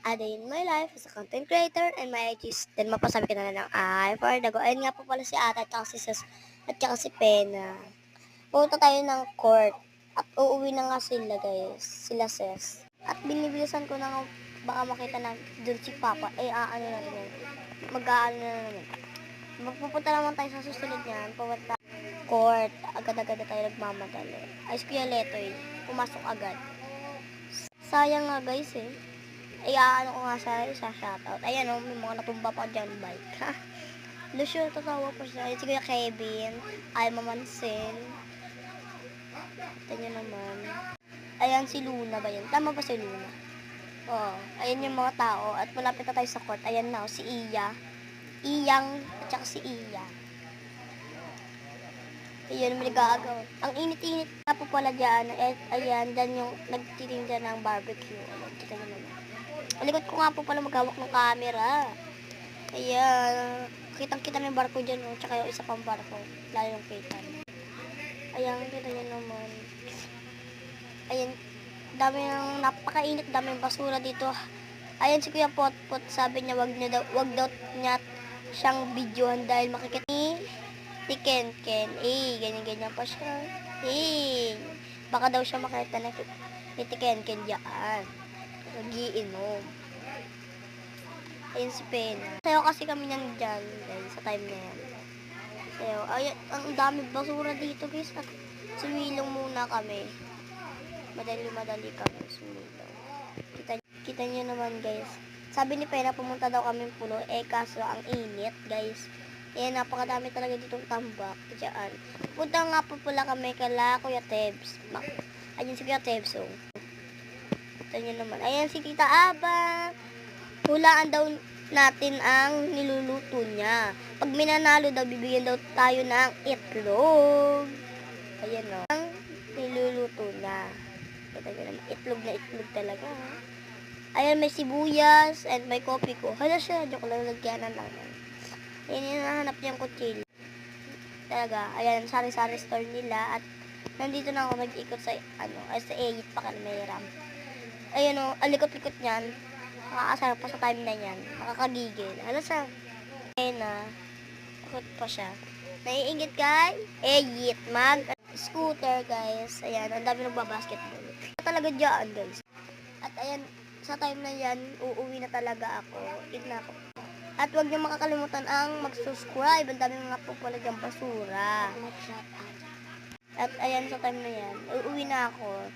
A day in my life as a content creator and my IGs. Then mapasabi ka na lang ng I for the go. Ayun nga po pala si Ate at saka si Ses at saka si Pena. Pupunta tayo ng court at uuwi na nga sila guys, sila Ses. At binibilisan ko na nga baka makita na dun si Papa, aano na rin. Mag-aano na naman. Magpupunta naman tayo sa susunod niyan, pupunta court. Agad-agad na tayo nagmamadali. Ay, Kuya Letoy, pumasok agad. Sayang nga guys eh. Ay, ano ko nga sa shoutout. Ayan o, may mga natumba pa dyan bike. Ha? Lucio, tatawa po siya. Ayan si Kuya Kevin. Ay, Mamansin. Ito nyo naman. Ayan si Luna ba yun? Tama ba si Luna? Oo. Ayan yung mga tao. At malapit na tayo sa court. Ayan na o, si Iya. Iyang, at saka si Iya. Ayan, may nag-aagaw. Ang init-init na po pala dyan. Ayan, dyan yung nagtitinda ng barbecue. Ayan, kita nyo naman. Alikot ko nga po pala maghawak ng camera. Ayan, kitang-kita na yung barko dyan, oh, tsaka yung isa pang barko. Lalo yung kita. Ayan, kita nyo naman. Ayan, dami ng napakainit, dami ng basura dito. Ayan si Kuya Potpot, sabi niya wag daw niya siyang videohan dahil makikita ni Ken. Ganyan-ganyan pa siya. Baka daw siya makita na ni Ken dyan. Nagiinom. Ayun si Pena. Sayo kasi kami nang dyan, guys, sa time na yan. Sayo, ayun, ang dami basura dito, guys. At sumilong muna kami. Madali kami sumilong. Kita nyo naman, guys. Sabi ni Pena, pumunta daw kami pulo. Kaso ang init, guys. Napakadami talaga ditong tambak. Diyan. Punta nga po pala kami kala Kuya Tebs. Ayun si Kuya Tebs, oh. Ito nyo naman. Ayan si Tita Aba. Hulaan daw natin ang niluluto niya. Pag minanalo daw, bibigyan daw tayo ng itlog. Ayan o. Ang niluluto niya. Kita nyo naman. Itlog na itlog talaga. Ayan, may sibuyas and may kopi ko. Hala siya. Joke lang, lagyanan lang. Ayan, hinahanap niyang kutsilyo. Talaga. Ayan, sari-sari store nila. At nandito na ako nag-ikot sa, sa 8 Pakalameram. Ayun o, alikot-likot niyan. Makakasarap pa sa time na yan. Makakagigil. Ano siya? Ayun na. Akot pa siya. Naiingit kay Eyit mag-scooter, guys. Ayan, ang dami nagbabasketball. Talaga dyan, guys. At ayan, sa time na yan, uuwi na talaga ako. Eat na ako. At huwag niyo makakalimutan ang mag-subscribe. Ang dami mga po pala dyan basura. At ayan, sa time na yan, uuwi na ako.